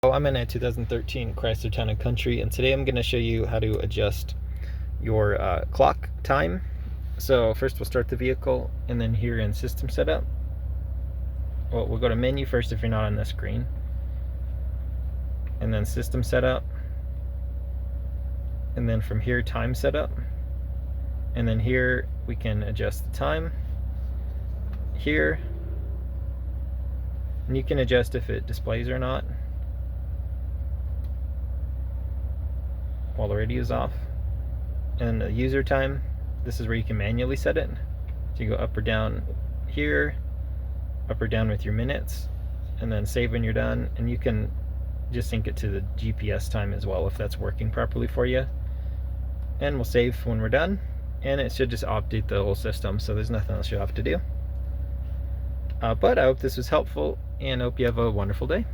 I'm in a 2013 Chrysler Town Country, and today I'm going to show you how to adjust your clock time. So first we'll start the vehicle, and then here in System Setup, well, we'll go to Menu first if you're not on the screen, and then System Setup, and then from here Time Setup, and then here we can adjust the time. Here, and you can adjust if it displays or not while the radio is off. And the user time, this is where you can manually set it. So you go up or down here, up or down with your minutes, and then save when you're done. And you can just sync it to the GPS time as well if that's working properly for you. And we'll save when we're done, and it should just update the whole system, so there's nothing else you have to do. But I hope this was helpful, and I hope you have a wonderful day.